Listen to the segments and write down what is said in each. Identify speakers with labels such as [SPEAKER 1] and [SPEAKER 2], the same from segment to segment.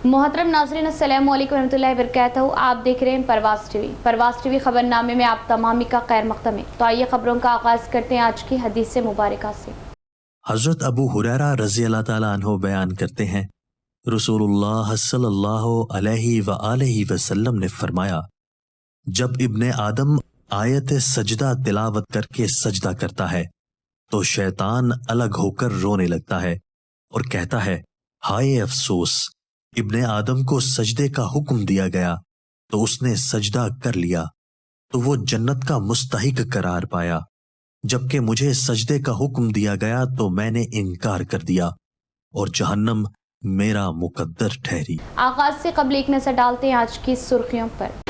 [SPEAKER 1] मोहतरम नाज़रीन अस्सलामु अलैकुम रहमतुल्लाहि व बरकातहू। आप देख रहे हैं परवाज़ टीवी खबरनामे में आप तमामी का खैर मक़दम है। तो आइए खबरों का आगाज़ करते हैं आज की हदीस मुबारका से।
[SPEAKER 2] हज़रत अबू हुरैरा रज़ी अल्लाह ताला अन्हु बयान करते हैं, रसूलुल्लाह सल्लल्लाहु अलैहि व आलिहि वसल्लम ने फरमाया, जब इब्ने आदम आयत सजदा तिलावत करके सजदा करता है तो शैतान अलग होकर रोने लगता है और कहता है, हाय अफसोस, इब्ने आदम को सजदे का हुक्म दिया गया तो उसने सजदा कर लिया तो वो जन्नत का मुस्तहिक करार पाया, जबकि मुझे सजदे का हुक्म दिया गया तो मैंने इनकार कर दिया और जहन्नम मेरा मुकद्दर ठहरी।
[SPEAKER 1] आगाज से कबल एक नजर डालते हैं आज की सुर्खियों पर।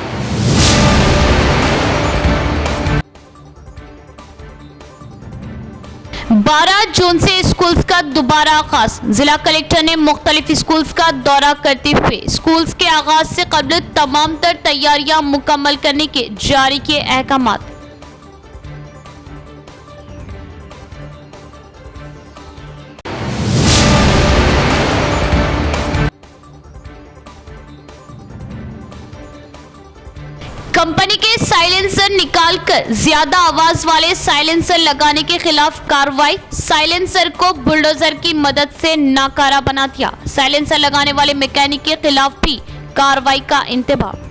[SPEAKER 1] 12 जून से स्कूल्स का दोबारा आगाज। जिला कलेक्टर ने मुख्तलिफ स्कूल्स का दौरा करते हुए स्कूल्स के आगाज से कबल तमाम तर तैयारियां मुकम्मल करने के जारी किए अहकामात। कंपनी के साइलेंसर निकालकर ज्यादा आवाज वाले साइलेंसर लगाने के खिलाफ कार्रवाई। साइलेंसर को बुलडोजर की मदद से नाकारा बना दिया। साइलेंसर लगाने वाले मैकेनिक के खिलाफ भी कार्रवाई का इंतबाह।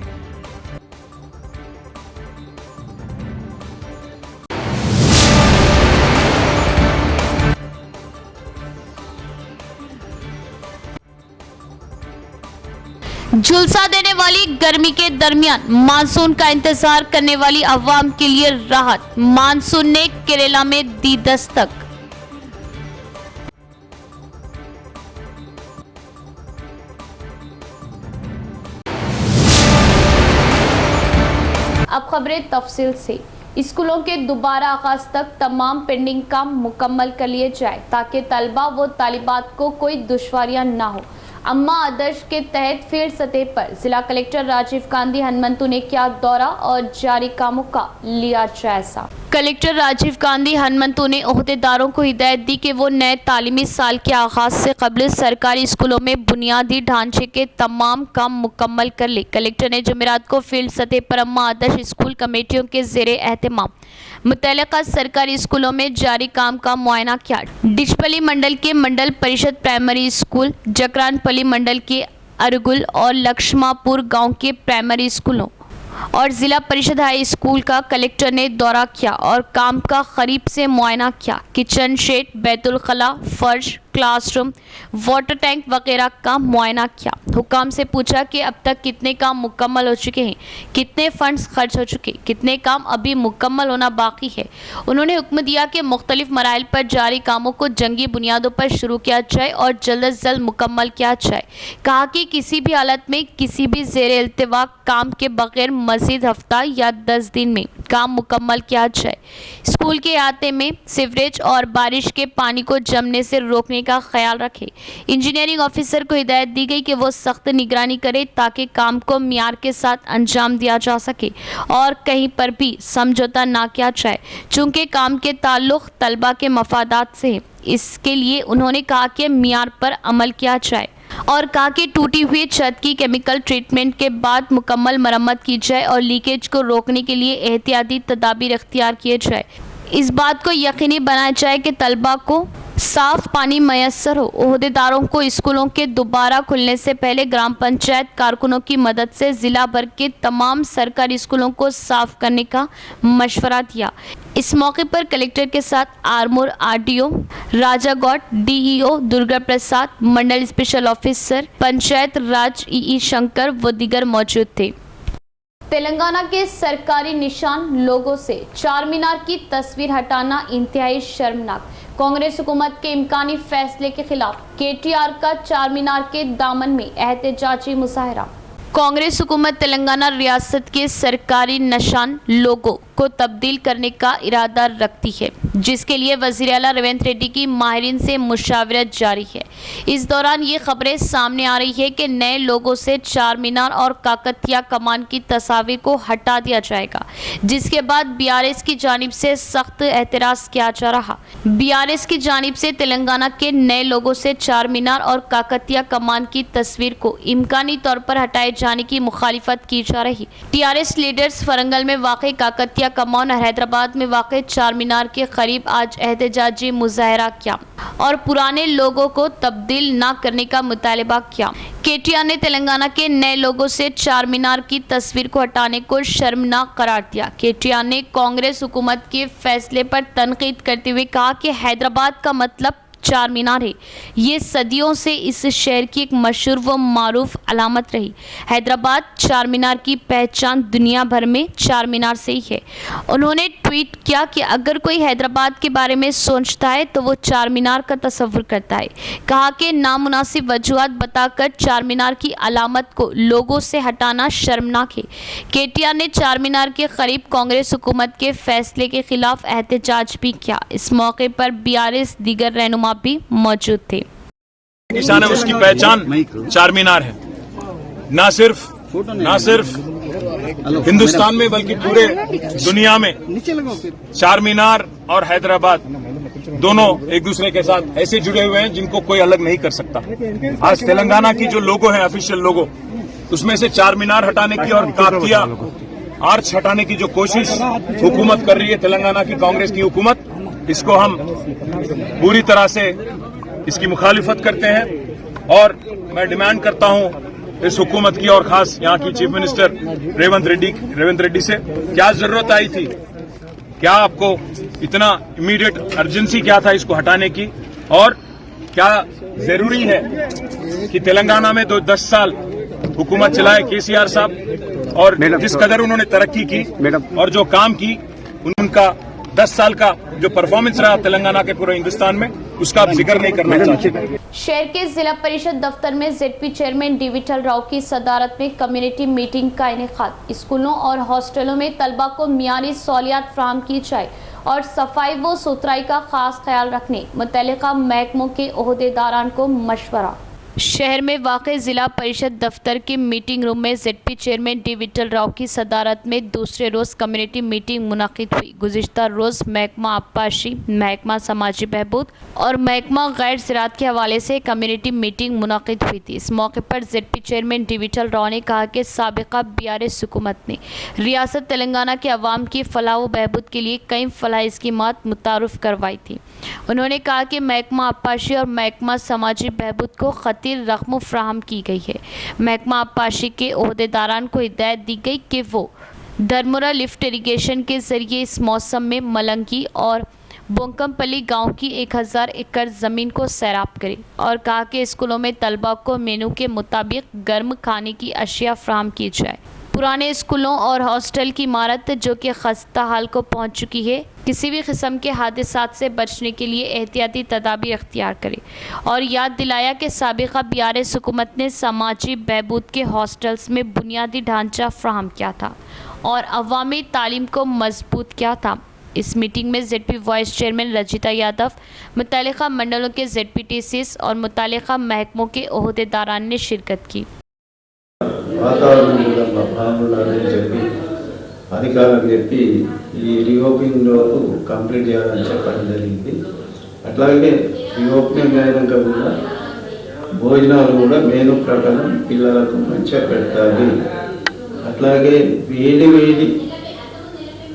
[SPEAKER 1] झुलसा देने वाली गर्मी के दरमियान मानसून का इंतजार करने वाली अवाम के लिए राहत। मानसून ने केरला में दी दस्तक। अब खबरें तफसील से। स्कूलों के दोबारा आगाज तक तमाम पेंडिंग काम मुकम्मल कर लिए जाए ताकि तलबा व तालिबात को कोई दुश्वारियां ना हो। अम्मा आदर्श के तहत फील्ड सतह पर जिला कलेक्टर राजीव गांधी हनुमंतु ने किया दौरा और जारी कामों का लिया जायजा। कलेक्टर राजीव गांधी हनुमंतु ने ओहदेदारों को हिदायत दी कि वो नए तालीमी साल के आगाज से कबल सरकारी स्कूलों में बुनियादी ढांचे के तमाम काम मुकम्मल कर ले। कलेक्टर ने जुमेरात को फील्ड सतह पर अम्मा आदर्श स्कूल कमेटियों के ज़ेरे एहतमाम मुतल्लिका सरकारी स्कूलों में जारी काम का मुआयना किया। डिचपली मंडल के मंडल परिषद प्राइमरी स्कूल, जकरानपली मंडल के अरगुल और लक्ष्मापुर गांव के प्राइमरी स्कूलों और जिला परिषद हाई स्कूल का कलेक्टर ने दौरा किया और काम का करीब से मुआयना किया। किचन शेड, बैतुल खला, फर्श, क्लासरूम, वाटर टैंक वगैरह का मुआयना किया। हुकाम से पूछा कि अब तक कितने काम मुकम्मल हो चुके हैं, कितने फंड्स खर्च हो चुके, कितने काम अभी मुकम्मल होना बाकी है। उन्होंने हुक्म दिया कि मुख्तलिफ मराइल पर जारी कामों को जंगी बुनियादों पर शुरू किया जाए और जल्द अज जल्द मुकम्मल किया जाए। कहा कि किसी भी हालत में किसी भी ज़ेरे इल्तिवा काम के बगैर मज़ीद हफ्ता या 10 दिन में काम मुकम्मल किया जाए। स्कूल के अहाते में सीवरेज और बारिश के पानी को जमने से रोकने का ख्याल रखे। इंजीनियरिंग ऑफिसर को हिदायत दी गई कि वो सख्त निगरानी करे ताकि काम को मियार के साथ अंजाम दिया जा सके और कहीं पर भी समझौता ना किया जाए। चूँकि काम के ताल्लुक तलबा के मफादात से है, इसके लिए उन्होंने कहा कि मियार पर अमल किया जाए और कहा कि टूटी हुई छत की केमिकल ट्रीटमेंट के बाद मुकम्मल मरम्मत की जाए और लीकेज को रोकने के लिए एहतियाती तदाबीर इख्तियार किए जाए। इस बात को यकीनी बनाया जाए कि तलबा को साफ पानी मैसर हो। ओहदेदारों को स्कूलों के दोबारा खुलने से पहले ग्राम पंचायत कारकुनों की मदद से जिला भर के तमाम सरकारी स्कूलों को साफ करने का मशवरा दिया। इस मौके पर कलेक्टर के साथ आरमूर आरडीओ राजागौड़, डीईओ दुर्गा प्रसाद, मंडल स्पेशल ऑफिसर पंचायत राज ई शंकर व दीगर मौजूद थे। तेलंगाना के सरकारी निशान लोगों से चार मीनार की तस्वीर हटाना इंतहाई शर्मनाक। कांग्रेस हुकूमत के इम्कानी फैसले के खिलाफ केटीआर का चार मीनार के दामन में एहतजाजी मुजाहरा। कांग्रेस हुकूमत तेलंगाना रियासत के सरकारी निशान लोगों को तब्दील करने का इरादा रखती है, जिसके लिए वज़ीर आला रेवंत रेड्डी की माहिरीन से मुशावरत जारी है। इस दौरान ये खबरें सामने आ रही है कि नए लोगों से चार मीनार और काकतिया कमान की तस्वीर को हटा दिया जाएगा, जिसके बाद बीआरएस की जानिब से सख्त एतराज़ किया जा रहा। बीआरएस की जानिब से तेलंगाना के नए लोगों से चार मीनार और काकतिया कमान की तस्वीर को इम्कानी तौर पर हटाए जाने की मुखालिफत की जा रही। टीआरएस लीडर्स फरंगल में वाक़ काकतिया कमान और हैदराबाद में वाक़ चार मीनार के करीब आज एहतजाजी मुजाहरा किया और पुराने लोगों को तब्दील न करने का मुतालबा किया। केटीआर ने तेलंगाना के नए लोगों से चार मीनार की तस्वीर को हटाने को शर्मनाक करार दिया। केटीआर ने कांग्रेस हुकूमत के फैसले पर तनकीद करते हुए कहा कि हैदराबाद का मतलब चार मीनार है। ये सदियों से इस शहर की एक मशहूर व मारूफ अलामत रही। हैदराबाद चार मीनार की पहचान दुनिया भर में चार मीनार से ही है। उन्होंने ट्वीट किया कि अगर कोई हैदराबाद के बारे में सोचता है तो वो चार मीनार का तस्वुर करता है। कहा कि नामुनासिब वजूहात बताकर चार मीनार की अलामत को लोगों से हटाना शर्मनाक है। केटीआर ने चार मीनार के करीब कांग्रेस हुकूमत के फैसले के खिलाफ एहतजाज भी किया। इस मौके पर बीआरएस दीगर रहनुमा भी मौजूद थे।
[SPEAKER 3] किसान है, उसकी पहचान चार मीनार है। ना सिर्फ हिंदुस्तान में बल्कि पूरे दुनिया में चार मीनार और हैदराबाद दोनों एक दूसरे के साथ ऐसे जुड़े हुए हैं जिनको कोई अलग नहीं कर सकता। आज तेलंगाना की जो लोगो है, ऑफिशियल लोगो, उसमें से चार मीनार हटाने की और काकतिया आर्च हटाने की जो कोशिश हुकूमत कर रही है, तेलंगाना की कांग्रेस की हुकूमत, इसको हम पूरी तरह से इसकी मुखालिफत करते हैं। और मैं डिमांड करता हूं इस हुकूमत की और खास यहां की चीफ मिनिस्टर रेवंत रेड्डी से, क्या जरूरत आई थी, क्या आपको इतना इमीडिएट अर्जेंसी क्या था इसको हटाने की, और क्या जरूरी है कि तेलंगाना में 10 साल हुकूमत चलाए केसीआर साहब, और जिस कदर उन्होंने तरक्की की और जो काम की, उनका 10 साल का जो परफॉर्मेंस रहा तेलंगाना के पूरे हिंदुस्तान में, उसका आप जिक्र नहीं करना चाहते।
[SPEAKER 1] शहर के जिला परिषद दफ्तर में ZP chairman D Vithal Rao की सदारत में कम्युनिटी मीटिंग का इनेकाद। स्कूलों और हॉस्टलों में तलबा को मियारी सहूलियात फराहम की जाए और सफाई व सुथराई का खास ख्याल रखने मुतल्लिका महकमों के ओहदेदारान को मशवरा। शहर में वाक़े ज़िला परिषद दफ्तर के मीटिंग रूम में ZP chairman D Vithal Rao की सदारत में दूसरे रोज़ कम्युनिटी मीटिंग मुनक़िद हुई। गुज़िश्ता रोज़ महकमा आबपाशी, महकमा समाजी बहबूद और महकमा गैर ज़राअत के हवाले से कम्युनिटी मीटिंग मुनक़िद हुई थी। इस मौके पर ZP chairman D Vithal Rao ने कहा कि साबिक़ा बीआरएस हुकूमत ने रियासत तेलंगाना के अवाम की फलाह व बहबूद के लिए कई फलाही स्कीमात मुतारुफ़ करवाई थी। उन्होंने कहा कि महकमा आबपाशी और महकमा समाजी बहबूद को रकम फ्राहम की गई है। महकमा आबपाशी के ओहदेदारान को हिदायत दी गई कि वो धर्मुरा लिफ्ट इरीगेशन के जरिए इस मौसम में मलंगी और बोंकमपल्ली गांव की 1000 एकड़ ज़मीन को सैराब करें और कहा कि स्कूलों में तलबा को मेनू के मुताबिक गर्म खाने की अशिया फ्राहम की जाए। पुराने स्कूलों और हॉस्टल की इमारत जो कि खस्ता हाल को पहुंच चुकी है, किसी भी किस्म के हादसात से बचने के लिए एहतियाती तदाबीर अख्तियार करें और याद दिलाया कि साबिक़ा बीआरएस हुकूमत ने समाजी बहबूद के हॉस्टल्स में बुनियादी ढांचा फ्राहम किया था और अवामी तालीम को मजबूत किया था। इस मीटिंग में ZP vice chairman Rajitha Yadav, मुतल्लिका मंडलों के जेडपीटीसीज और मुतल्लिका महकमों के ओहदेदारान ने शिरकत की।
[SPEAKER 4] వాతావరణం కూడా బాగుండాలని చెప్పి అధికారులకు చెప్పి ఈ రీఓపెనింగ్ లోపు కంప్లీట్ చేయాలని చెప్పడం జరిగింది. అట్లాగే రీఓపెనింగ్ అయినాక కూడా భోజనాలు కూడా మెనూ ప్రకారం పిల్లలకు మంచిగా పెట్టాలి. అట్లాగే వేడి వేడి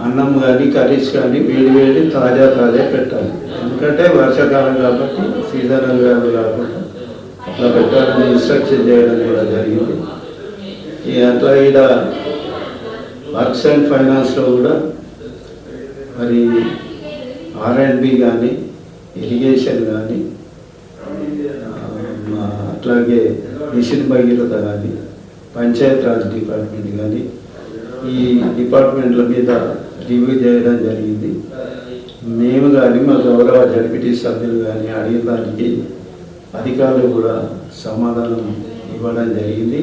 [SPEAKER 4] అన్నం కానీ కర్రీస్ కానీ వేడి వేడి తాజా పెట్టాలి. ఎందుకంటే వర్షాకాలం కాబట్టి సీజనల్ వ్యాధులు కాకుండా అట్లా పెట్టాలని ఇన్స్ట్రక్షన్ చేయడం కూడా జరిగింది. అట్లా ఇక్కడ వర్క్స్ అండ్ ఫైనాన్స్లో కూడా మరి R&B కానీ ఇరిగేషన్ కానీ అట్లాగే మిషన్ భగీరథ కానీ పంచాయత్ రాజ్ డిపార్ట్మెంట్ కానీ ఈ డిపార్ట్మెంట్ల మీద రివ్యూ చేయడం జరిగింది. మేము కానీ మా గౌరవ జడ్పీటీ సభ్యులు కానీ అడిగిన దానికి అధికారులు కూడా సమాధానం ఇవ్వడం జరిగింది.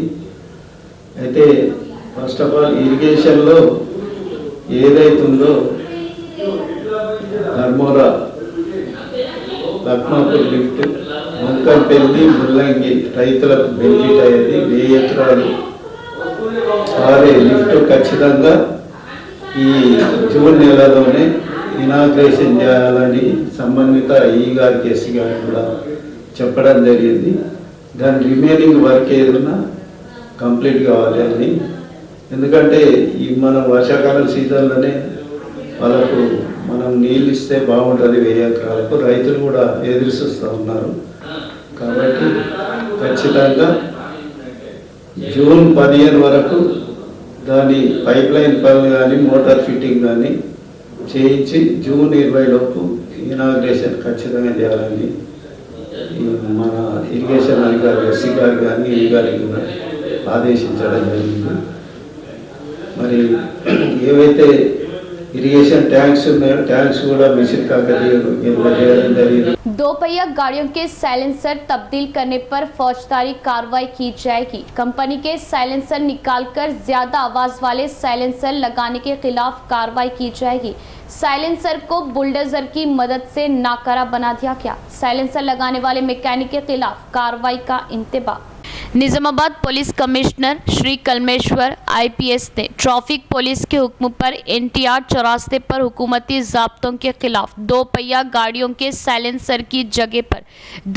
[SPEAKER 4] అయితే ఫస్ట్ ఆఫ్ ఆల్ ఇరిగేషన్లో ఏదైతుందో ధర్మోరా లక్నోపూర్ లిఫ్ట్ ముంకంపల్లి ముల్లంగి రైతులకు బెనిఫిట్ అయ్యేది 1000 ఎకరాలు వారి లిఫ్ట్ ఖచ్చితంగా ఈ జూన్ నెలలోనే ఇనాగ్రేషన్ చేయాలని సంబంధిత ఈ గారికి ఎస్సీ గారికి కూడా చెప్పడం జరిగింది. దాని రిమైనింగ్ వర్క్ ఏదైనా కంప్లీట్ కావాలి అని, ఎందుకంటే ఈ మన వర్షాకాలం సీజన్లోనే వాళ్ళకు మనం నీళ్ళు ఇస్తే బాగుంటుంది 1000 ఎకరాలకు. రైతులు కూడా ఎదురు చూస్తూ ఉన్నారు. కాబట్టి ఖచ్చితంగా జూన్ 15 వరకు దాని పైప్ లైన్ పనులు కానీ మోటార్ ఫిట్టింగ్ కానీ చేయించి జూన్ 20 లోపు ఇనాగ్రేషన్ ఖచ్చితంగా చేయాలని మన ఇరిగేషన్ అధికారి ఎస్సీ గారు కానీ ఈ గారికి కూడా ఆదేశించడం జరిగింది. మరి ఏవైతే इरिगेशन टैंक्स में टैंक्स కూడా मिशन का करिए।
[SPEAKER 1] दोपहिया गाड़ियों के साइलेंसर तब्दील करने पर फौजदारी कार्रवाई की जाएगी। कंपनी के साइलेंसर निकालकर ज्यादा आवाज वाले साइलेंसर लगाने के खिलाफ कार्रवाई की जाएगी। साइलेंसर को बुलडोजर की मदद से नाकारा बना दिया गया। साइलेंसर लगाने वाले मैकेनिक के खिलाफ कार्रवाई का इंतबाह। Nizamabad police commissioner Shri Kalmeshwar IPS ने ट्रैफिक पुलिस के हुक्म पर NTR चौरास्ते पर हुकूमती ज़ाब्तों के खिलाफ दोपहिया गाड़ियों के साइलेंसर की जगह पर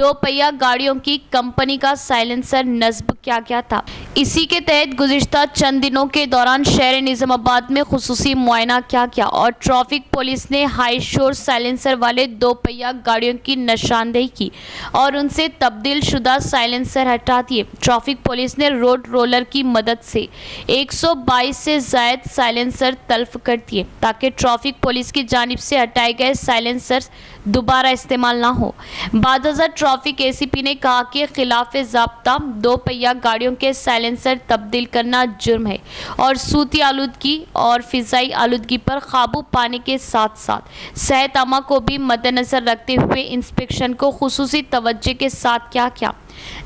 [SPEAKER 1] दोपहिया गाड़ियों की कंपनी का साइलेंसर नस्ब किया गया था। इसी के तहत गुज़िश्ता चंद दिनों के दौरान शहर निजामाबाद में खुसूसी मुआयना किया गया और ट्रैफिक पुलिस ने हाई शोर साइलेंसर वाले दोपहिया गाड़ियों की निशानदेही की और उनसे तब्दील शुदा साइलेंसर हटा दिए। ट्रैफिक पुलिस ने रोड रोलर की मदद से 122 से जायद साइलेंसर तल्फ कर दिए ताकि ट्रैफिक पुलिस की जानिब से हटाए गए साइलेंसर दोबारा इस्तेमाल ना हो। बादशाह ट्रैफिक ACP ने कहा कि खिलाफ ज़ाब्ता दोपहिया गाड़ियों के साइलेंसर तब्दील करना जुर्म है और सूती आलूदगी और फ़िज़ाई आलूदगी पर काबू पाने के साथ साथ सेहत आमा को भी मद्देनज़र रखते हुए इंस्पेक्शन को खुसूसी तवज्जो के साथ किया गया।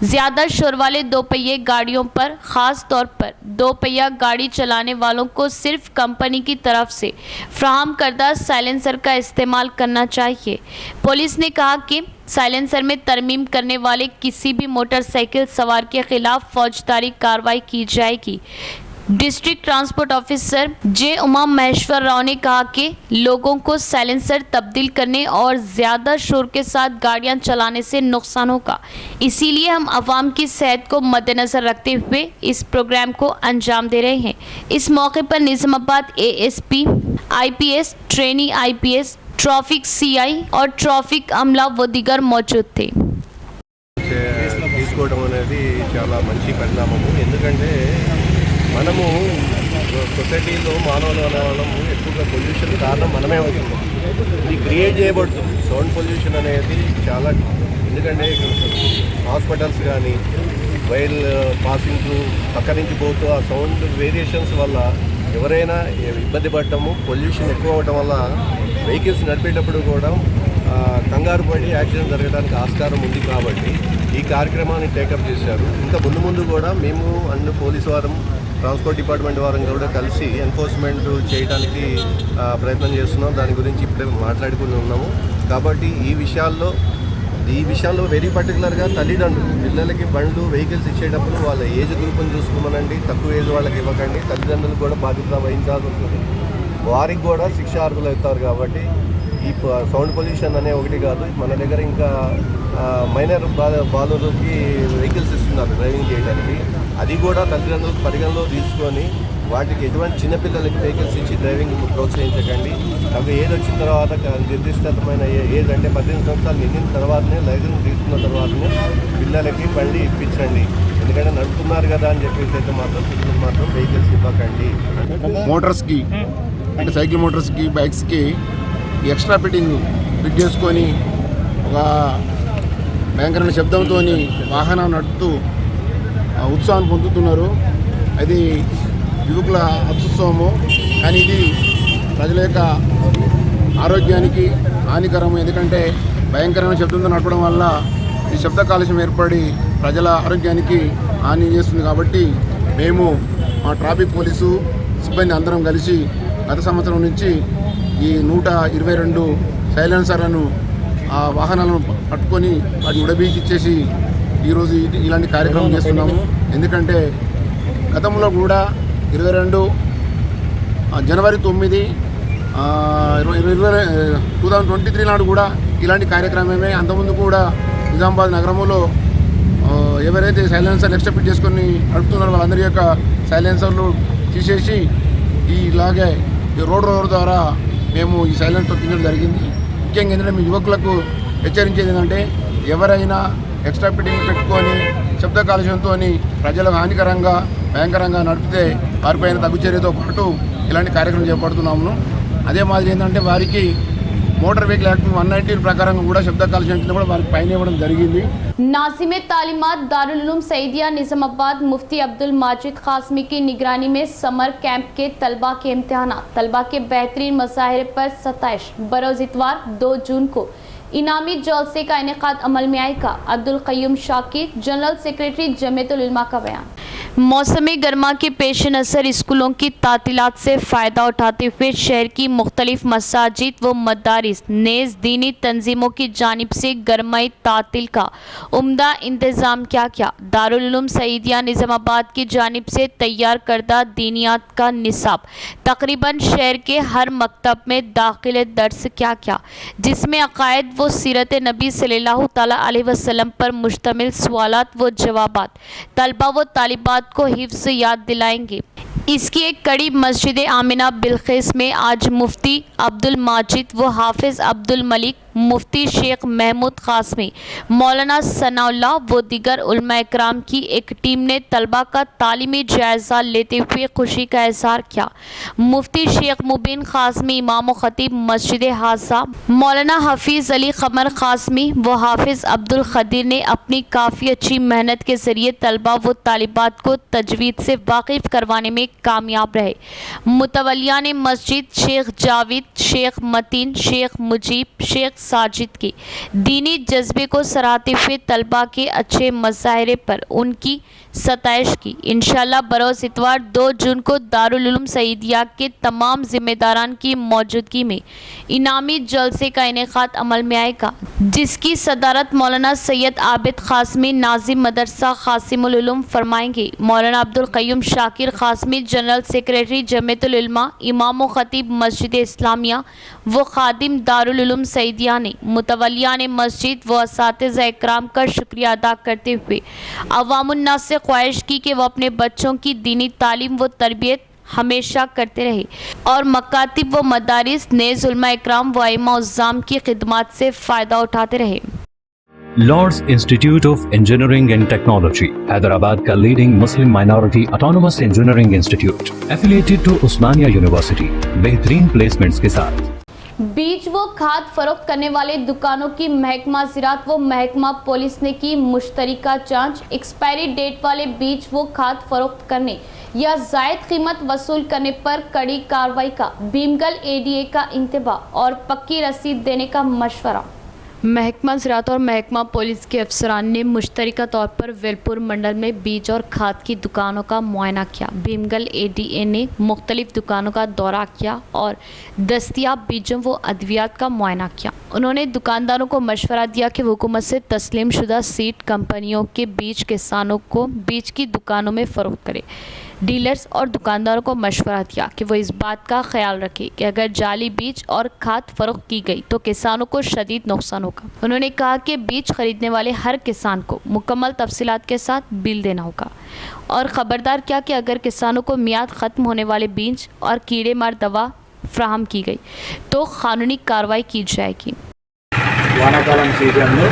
[SPEAKER 1] ज़्यादा शोर वाले दोपहिया गाड़ियों पर ख़ास तौर पर दोपहिया गाड़ी चलाने वालों को सिर्फ कंपनी की तरफ से फ्राहम करदा साइलेंसर का इस्तेमाल करना चाहिए। पुलिस ने कहा कि साइलेंसर में तरमीम करने वाले किसी भी मोटरसाइकिल सवार के खिलाफ फौजदारी कार्रवाई की जाएगी। District transport officer J Uma Maheshwar Rao ने कहा कि लोगों को साइलेंसर तब्दील करने और ज़्यादा शोर के साथ गाड़ियां चलाने से नुकसान होगा, इसीलिए हम आवाम की सेहत को मद्देनज़र रखते हुए इस प्रोग्राम को अंजाम दे रहे हैं। इस मौके पर Nizamabad ASP IPS trainee IPS traffic CI और ट्रैफिक अमला व दीगर मौजूद थे।
[SPEAKER 5] తీసుకోవడం అనేది చాలా మంచి పరిణామము. ఎందుకంటే మనము సొసైటీలో మానవులు అనేవాళ్ళము ఎక్కువగా పొల్యూషన్ కారణం మనమే అవుతున్నాం. ఇది క్రియేట్ చేయబడుతుంది సౌండ్ పొల్యూషన్ అనేది చాలా. ఎందుకంటే హాస్పిటల్స్ కానీ వైల్ పాసింగ్ పక్క నుంచి పోతూ ఆ సౌండ్ వేరియేషన్స్ వల్ల ఎవరైనా ఇబ్బంది పడటము, పొల్యూషన్ ఎక్కువ అవడం వల్ల వెహికల్స్ నడిపేటప్పుడు కూడా కంగారు పడి యాక్సిడెంట్ జరగడానికి ఆస్కారం ఉంది. కాబట్టి ఈ కార్యక్రమాన్ని టేకప్ చేశారు. ఇంకా ముందు కూడా మేము అన్ని పోలీసు వారం ట్రాన్స్పోర్ట్ డిపార్ట్మెంట్ వారం కూడా కలిసి ఎన్ఫోర్స్మెంట్ చేయడానికి ప్రయత్నం చేస్తున్నాం. దాని గురించి ఇప్పుడే మాట్లాడుకుని ఉన్నాము. కాబట్టి ఈ విషయాల్లో వెరీ పర్టికులర్గా తల్లిదండ్రులు పిల్లలకి బండ్లు వెహికల్స్ ఇచ్చేటప్పుడు వాళ్ళ ఏజ్ గ్రూప్ని చూసుకోమనండి. తక్కువ ఏజ్ వాళ్ళకి ఇవ్వకండి. తల్లిదండ్రులు కూడా బాధ్యత వహించాల్సి ఉంటుంది. వారికి కూడా శిక్షార్హులు అవుతారు. కాబట్టి ఈ సౌండ్ పొల్యూషన్ అనే ఒకటి కాదు, మన దగ్గర ఇంకా మైనర్ బాలులకి వెహికల్స్ ఇస్తున్నారు డ్రైవింగ్ చేయడానికి. అది కూడా తల్లిదండ్రులకు పరిగణలో తీసుకొని వాటికి ఎటువంటి చిన్నపిల్లలకి వెహికల్స్ ఇచ్చి డ్రైవింగ్ ప్రోత్సహించకండి. అవి ఏజ్ వచ్చిన తర్వాత నిర్దిష్టమైన ఏజ్ అంటే 18 సంవత్సరాలు నిండిన తర్వాతనే లైసెన్స్ తీసుకున్న తర్వాతనే పిల్లలకి బండి ఇప్పించండి. ఎందుకంటే నడుపుతున్నారు కదా అని చెప్పేసి అయితే మాత్రం పిల్లలకు మాత్రం వెహికల్స్ ఇవ్వకండి.
[SPEAKER 6] మోటార్స్కి అంటే సైకిల్ మోటార్స్కి బైక్స్కి ఎక్స్ట్రా ఫిట్ చేసుకొని ఒక భయంకరమైన శబ్దంతో వాహనం నడుపుతూ ఉత్సాహం పొందుతున్నారు. అది యువకుల అత్యుత్సవము. కానీ ఇది ప్రజల యొక్క ఆరోగ్యానికి హానికరము. ఎందుకంటే భయంకరమైన శబ్దంతో నడపడం వల్ల ఈ శబ్ద కాలుష్యం ఏర్పడి ప్రజల ఆరోగ్యానికి హాని చేస్తుంది. కాబట్టి మేము మా ట్రాఫిక్ పోలీసు సిబ్బంది అందరం కలిసి గత సంవత్సరం నుంచి ఈ 122 సైలెన్సర్లను ఆ వాహనాలను పట్టుకొని వాటిని ఉడబీకిచ్చేసి ఈరోజు ఇలాంటి కార్యక్రమం చేస్తున్నాము. ఎందుకంటే గతంలో కూడా 22 జనవరి 9 2023 నాడు కూడా ఇలాంటి కార్యక్రమమే. అంతకుముందు కూడా నిజామాబాద్ నగరంలో ఎవరైతే సైలెన్సర్లు ఎక్స్ట్రా ఫిట్ చేసుకొని నడుపుతున్నారో వాళ్ళందరి యొక్క సైలెన్సర్లు తీసేసి ఇలాగే రోడ్ ద్వారా మేము ఈ సైలెన్స్ తొక్కించడం జరిగింది. ముఖ్యంగా ఏంటంటే మీ యువకులకు హెచ్చరించేది ఏంటంటే ఎవరైనా ఎక్స్ట్రా ఫిట్టింగ్ పెట్టుకొని శబ్ద కాలుష్యంతో ప్రజలకు హానికరంగా భయంకరంగా నడిపితే వారిపైన తగు చర్యతో పాటు ఇలాంటి కార్యక్రమం చేపడుతున్నాము. అదే మాదిరి ఏంటంటే వారికి మోటార్ వెహికల్ యాక్ట్ 119 ప్రకారం కూడా శబ్ద కాలుష్యం కూడా వారికి పైన ఇవ్వడం జరిగింది.
[SPEAKER 1] नाज़िम तालीमात दारुल उलूम सईदिया निज़ामाबाद मुफ्ती अब्दुल माजिद क़ासमी की निगरानी में समर कैंप के तलबा के इम्तिहानात तलबा के बेहतरीन मसाहिर पर 27 बरोज़ इतवार 2 जून को इनामी जलसे का इनेकाद अमल में आएगा। अब्दुल क़य्यूम शाकिर जनरल सेक्रेटरी जमीयतुल उलमा का बयान। मौसम गर्मा के पेश नज़र स्कूलों की तातीलात से फ़ायदा उठाते हुए शहर की मुख्तलिफ मसाजिद व मदारिस नेज़ दीनी तंजीमों की जानिब से गर्माई तातील का उम्दा इंतज़ाम किया। दारुल उलूम सईदिया निज़ामाबाद की जानिब से तैयार करदा दीनियात का निसाब तकरीबन शहर के हर मकतब में दाखिल दर्स किया, जिसमें अकायद व सीरत नबी सल्लल्लाहु तआला अलैहि वसल्लम पर मुश्तमिल सवालात व जवाबात तलबा व तालिबात को हिफ्ज़ याद दिलाएंगे। इसकी एक कड़ी मस्जिद आमिना बिलखिस में आज मुफ्ती अब्दुल माजिद व हाफिज़ अब्दुल मलिक, मुफ्ती शेख महमूद क़ासमी, मौलाना सनाउल्लाह व दीगर उलमा इकराम की एक टीम ने तलबा का तालीमी जायज़ा लेते हुए खुशी का इज़हार किया। मुफ्ती शेख मुबीन क़ासमी इमाम व ख़तीब मस्जिद हासा, मौलाना हफीज़ अली क़मर क़ासमी व हाफिज़ अब्दुल ख़दीर ने अपनी काफ़ी अच्छी मेहनत के ज़रिए तलबा व तालिबात को तजवीद से वाकिफ़ करवाने में कामयाब रहे। मुतवलियान मस्जिद शेख जावेद, शेख मतीन, शेख मुजीब, शेख साजिद के दीनी जज्बे को सराहते हुए तलबा के अच्छे मज़ाहिर पर उनकी सताइश की। इंशाअल्लाह बरोज़ इतवार 2 जून को दारुल उलूम सईदिया के तमाम जिम्मेदारान की मौजूदगी में इनामी जलसे का इनेकाद अमल में आएगा, जिसकी सदारत मौलाना सैयद आबिद क़ासमी नाज़िम मदरसा क़ासिमुल उलूम फरमाएंगे। मौलाना अब्दुल क़य्यूम शाकिर क़ासमी जनरल सेक्रेटरी जमीयतुल उलमा, इमाम व ख़तीब मस्जिद इस्लामिया व ख़ादिम दारुल उलूम सईदिया ने मुतवलियान मस्जिद व असातिज़ा इकराम का शुक्रिया अदा करते हुए अवामुन्नास से ख्वाहिश की कि वह अपने बच्चों की दीनी तालीम व तरबियत हमेशा करते रहे और मकातिब व मदारिस नेज़ उलमा इकराम व आइम्मा उज़्ज़ाम की खिदमत से फ़ायदा उठाते रहे।
[SPEAKER 7] Lords Institute of Engineering and Technology, Hyderabad का leading Muslim minority autonomous engineering institute, affiliated to Osmania University, बेहतरीन प्लेसमेंट्स के साथ।
[SPEAKER 1] बीज व खाद फरोख्त करने वाले दुकानों की महकमा ज़राअत व महकमा पुलिस ने की मुश्तरका जांच। एक्सपायरी डेट वाले बीज व खाद फरोख्त करने या जायद कीमत वसूल करने पर कड़ी कार्रवाई का भीमगल एडीए का इंतबाह और पक्की रसीद देने का मशवरा। महकमा ज़राअत और महकमा पुलिस के अफसरान ने मुश्तरका तौर पर वेलपुर मंडल में बीज और खाद की दुकानों का मुआयना किया। भीमगल एडीए ने मुख्तलिफ दुकानों का दौरा किया और दस्तियाब बीजों व अद्वियात का मुआयना किया। उन्होंने दुकानदारों को मशवरा दिया कि हुकूमत से तस्लीम शुदा सीड कंपनियों के बीज किसानों को बीज की दुकानों में फ़रोख्त करें। डीलर्स और दुकानदारों को मशवरा दिया कि वो इस बात का ख्याल रखें कि अगर जाली बीज और खाद फरोख्त की गई तो किसानों को शदीद नुकसान होगा। उन्होंने कहा कि बीज खरीदने वाले हर किसान को मुकम्मल तफसीलात के साथ बिल देना होगा और ख़बरदार किया कि अगर किसानों को मियाद ख़त्म होने वाले बीज और कीड़े मार दवा फ्राहम की गई तो कानूनी कार्रवाई की जाएगी।
[SPEAKER 8] వానాకాలం సీజన్లో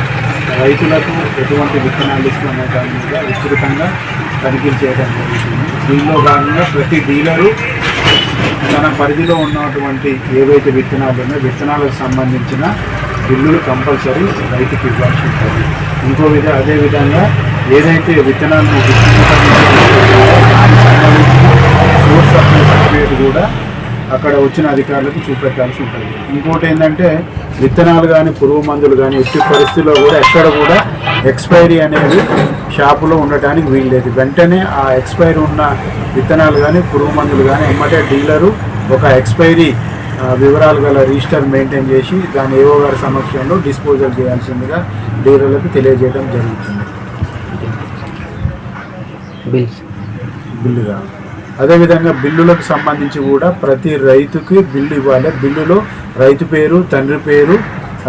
[SPEAKER 8] రైతులకు ఎటువంటి విత్తనాలు ఇస్తున్న దాని మీద విస్తృతంగా తనిఖీలు చేయడం జరుగుతుంది. దీనిలో భాగంగా ప్రతి డీలరు తన పరిధిలో ఉన్నటువంటి ఏవైతే విత్తనాలు ఉన్నాయో విత్తనాలకు సంబంధించిన బిల్లులు కంపల్సరీ రైతుకి ఇవ్వాల్సి ఉంటుంది. అదే విధంగా ఏదైతే విత్తనాలను దానికి సంబంధించిన సోర్స్ సప్లై సర్టిఫికేట్ కూడా అక్కడ వచ్చిన అధికారులకు చూపెట్టాల్సి ఉంటుంది. ఇంకోటి ఏంటంటే విత్తనాలు కానీ పురుగు మందులు కానీ ఎట్టి పరిస్థితుల్లో కూడా ఎక్కడ కూడా ఎక్స్పైరీ అనేది షాపులో ఉండటానికి వీల్లేదు. వెంటనే ఆ ఎక్స్పైరీ ఉన్న విత్తనాలు కానీ పురుగు మందులు కానీ ఎమ్మటే డీలరు ఒక ఎక్స్పైరీ వివరాలు గల రిజిస్టర్ మెయింటైన్ చేసి దాని ఏఓ గారి సమక్షంలో డిస్పోజల్ చేయాల్సిందిగా డీలర్లకు తెలియజేయడం జరుగుతుంది. బిల్లుగా అదేవిధంగా బిల్లులకు సంబంధించి కూడా ప్రతి రైతుకి బిల్లు ఇవ్వాలి. బిల్లులో రైతు పేరు, తండ్రి పేరు,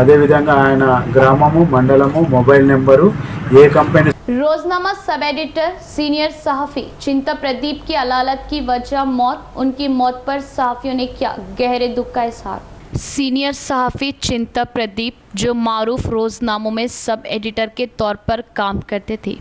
[SPEAKER 8] అదేవిధంగా ఆయన గ్రామము, మండలము, మొబైల్ నెంబరు, ఏ కంపెనీ.
[SPEAKER 1] रोजनामा सब एडिटर सीनियर सहाफी चिंता प्रदीप की अदालत की वजह मौत, उनकी मौत पर सहाफियों ने किया गहरे दुख का इजहार। सीनियर सहाफी चिंता प्रदीप जो मारूफ रोजनामों में सब एडिटर के तौर पर काम करते थे,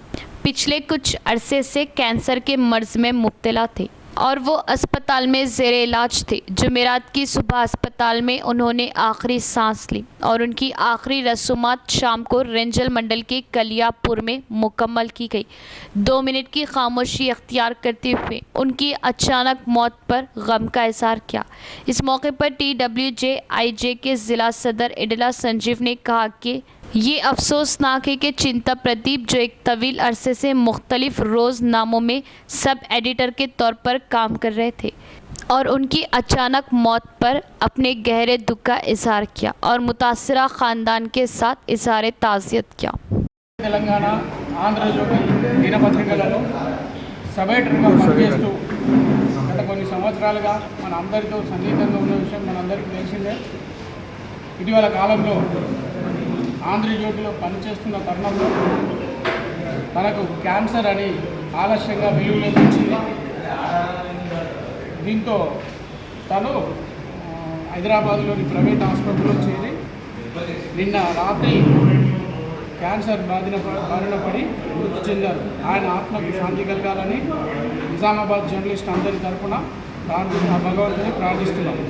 [SPEAKER 1] पिछले कुछ अरसे से कैंसर के मर्ज में मुब्तला थे और वो अस्पताल में ज़ेरे इलाज थे। जुमेरात की सुबह अस्पताल में उन्होंने आखिरी सांस ली और उनकी आखिरी रसूमात शाम को रेंजल मंडल के कलियापुर में मुकम्मल की गई। 2 मिनट की खामोशी अख्तियार करते हुए उनकी अचानक मौत पर गम का इजहार किया। इस मौके पर TWJ-IJ के ज़िला सदर इडला संजीव ने कहा कि ये अफसोसनाक है कि चिंता प्रदीप जो एक तवील अरसे से मुख्तलिफ रोज़नामों में सब एडिटर के तौर पर काम कर रहे थे और उनकी अचानक मौत पर अपने गहरे दुख का इजहार किया और मुतासरा ख़ानदान के साथ इजहार ताज़ियत किया।
[SPEAKER 9] తెలంగాణ ఆంధ్రజ్యోతి దినపత్రికలలో సబ్ ఎడిటర్గా పనిచేస్తూ గత కొన్ని సంవత్సరాలుగా మన అందరితో సన్నిహితంగా ఉన్న విషయం మనందరికీ తెలిసిందే. ఇటీవల కాలంలో ఆంధ్రజ్యోతిలో పనిచేస్తున్న తరుణంలో తనకు క్యాన్సర్ అని ఆలస్యంగా వెలుగులోకి వచ్చింది. దీంతో తను హైదరాబాద్లోని ప్రైవేట్ హాస్పిటల్లో చేరి నిన్న రాత్రి క్యాన్సర్ బారిన పడి మృతి చెందారు. ఆయన ఆత్మకు శాంతి కలగాలని నిజామాబాద్ జర్నలిస్ట్ అందరి తరఫున భగవంతుని ప్రార్థిస్తున్నాను.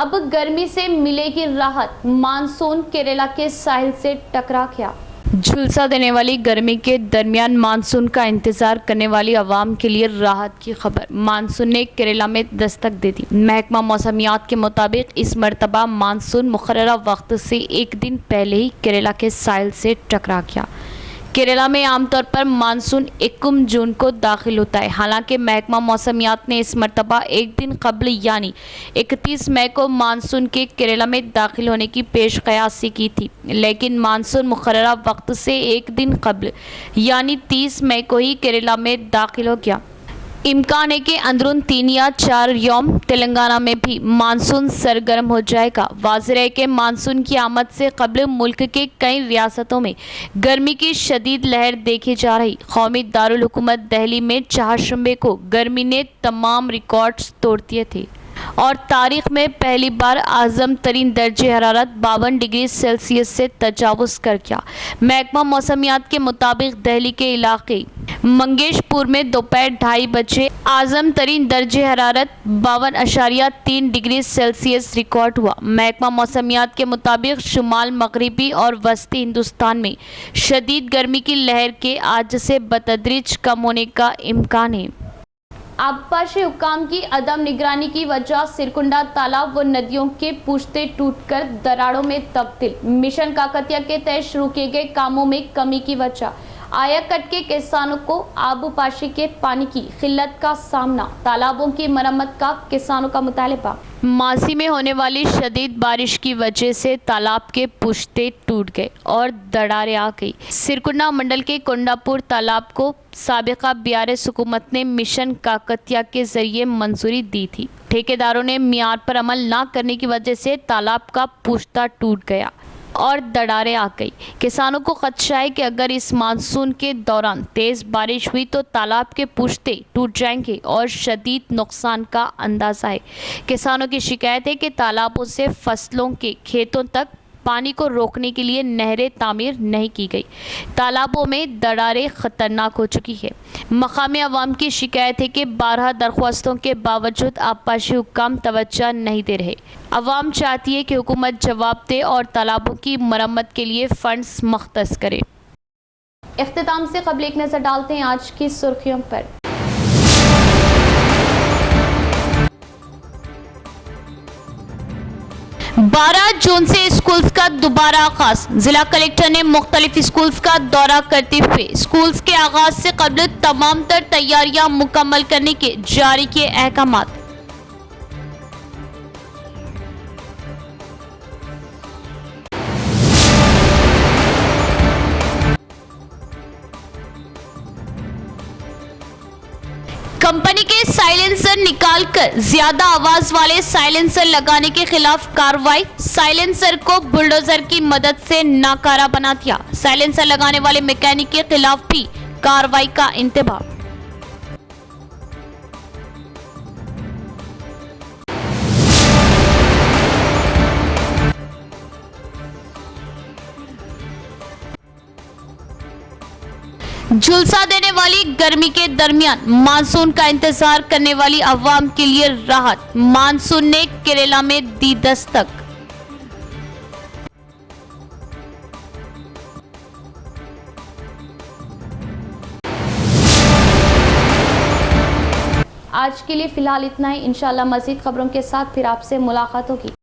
[SPEAKER 1] अब गर्मी से मिलेगी राहत, मानसून केरला के साहिल से टकरा गया। झुलसा देने वाली गर्मी के दरमियान मानसून का इंतजार करने वाली आवाम के लिए राहत की खबर। मानसून ने केरला में दस्तक दे दी। महकमा मौसमियात के मुताबिक इस मरतबा मानसून मुकर्ररा वक्त से एक दिन पहले ही केरला के साहिल से टकरा गया। केरला में आमतौर पर मानसून 21 जून को दाखिल होता है। हालांकि महकमा मौसमियात ने इस मरतबा एक दिन कबल यानी 31 मई को मानसून के केरला में दाखिल होने की पेश कयासी की थी, लेकिन मानसून मुकर्ररा वक्त से एक दिन कबल यानी 30 मई को ही केरला में दाखिल हो गया। इम्कान है कि अंदरून 3 या 4 यौम तेलंगाना में भी मानसून सरगर्म हो जाएगा। वाज़ेह है कि मानसून की आमद से कबल मुल्क के कई रियासतों में गर्मी की शदीद लहर देखी जा रही। कौमी दारुल हुकूमत दिल्ली में चारशंबे को गर्मी ने तमाम रिकॉर्ड्स तोड़ दिए थे और तारीख में पहली बार आज़म तरीन दर्जे हरारत 52 डिग्री सेल्सियस से तजावुज़ कर गया। महकमा मौसमियात के मुताबिक दिल्ली के इलाके मंगेशपुर में दोपहर 2:30 बजे आज़म तरीन दर्जे हरारत 52.3 डिग्री सेल्सियस रिकॉर्ड हुआ। महकमा मौसमियात के मुताबिक शुमाल मगरिबी और वस्ती हिंदुस्तान में शदीद गर्मी की लहर के आज से बतदरीज कम होने का इम्कान है। आबपाशी हुक्काम की अदम निगरानी की वजह सिरकुंडा तालाब व नदियों के पूछते टूटकर दरारों में तब्दील। मिशन काकतिया के तहत शुरू किए गए कामों में कमी की वजह आयाकट के किसानों को आबपाशी के पानी की किल्लत का सामना। तालाबों की मरम्मत का किसानों का मुतालबा। मासी में होने वाली शदीद बारिश की वजह से तालाब के पुश्ते टूट गए और दरारें आ गई। सिरकुंडा मंडल के कोंडापुर तालाब को साबिका BRS हुकूमत ने मिशन काकतिया के जरिए मंजूरी दी थी। ठेकेदारों ने मियार पर अमल न करने की वजह से तालाब का पुश्ता टूट गया और दरारें आ गई। किसानों को खदशा है कि अगर इस मानसून के दौरान तेज़ बारिश हुई तो तालाब के पुश्ते टूट जाएंगे और शदीद नुकसान का अंदाज़ा है। किसानों की शिकायत है कि तालाबों से फसलों के खेतों तक पानी को रोकने के लिए नहरें तामीर नहीं की गई। तालाबों में दरारें ख़तरनाक हो चुकी है। मकामी अवाम की शिकायत है कि 12 दरख्वास्तों के बावजूद आबपाशी हुक्काम तवज्जो नहीं दे रहे। अवाम चाहती है कि हुकूमत जवाब दे और तालाबों की मरम्मत के लिए फंड्स मख्तस करे। इख्तिताम से कबल एक नज़र डालते हैं आज की सुर्खियों पर। 12 जून से स्कूल्स का दोबारा आगाज। जिला कलेक्टर ने मुख्तलिफ स्कूल्स का दौरा करते हुए स्कूल्स के आगाज से कबल तमाम तर तैयारियां मुकम्मल करने के जारी किए अहकामात। साइलेंसर निकालकर ज्यादा आवाज वाले साइलेंसर लगाने के खिलाफ कार्रवाई। साइलेंसर को बुलडोजर की मदद से नाकारा बना दिया। साइलेंसर लगाने वाले मैकेनिक के खिलाफ भी कार्रवाई का इंतबाह। झुलसा देने वाली गर्मी के दरमियान मानसून का इंतजार करने वाली अवाम के लिए राहत। मानसून ने केरला में दी दस्तक। आज के लिए फिलहाल इतना ही। इंशाल्लाह मज़ीद खबरों के साथ फिर आपसे मुलाकात होगी।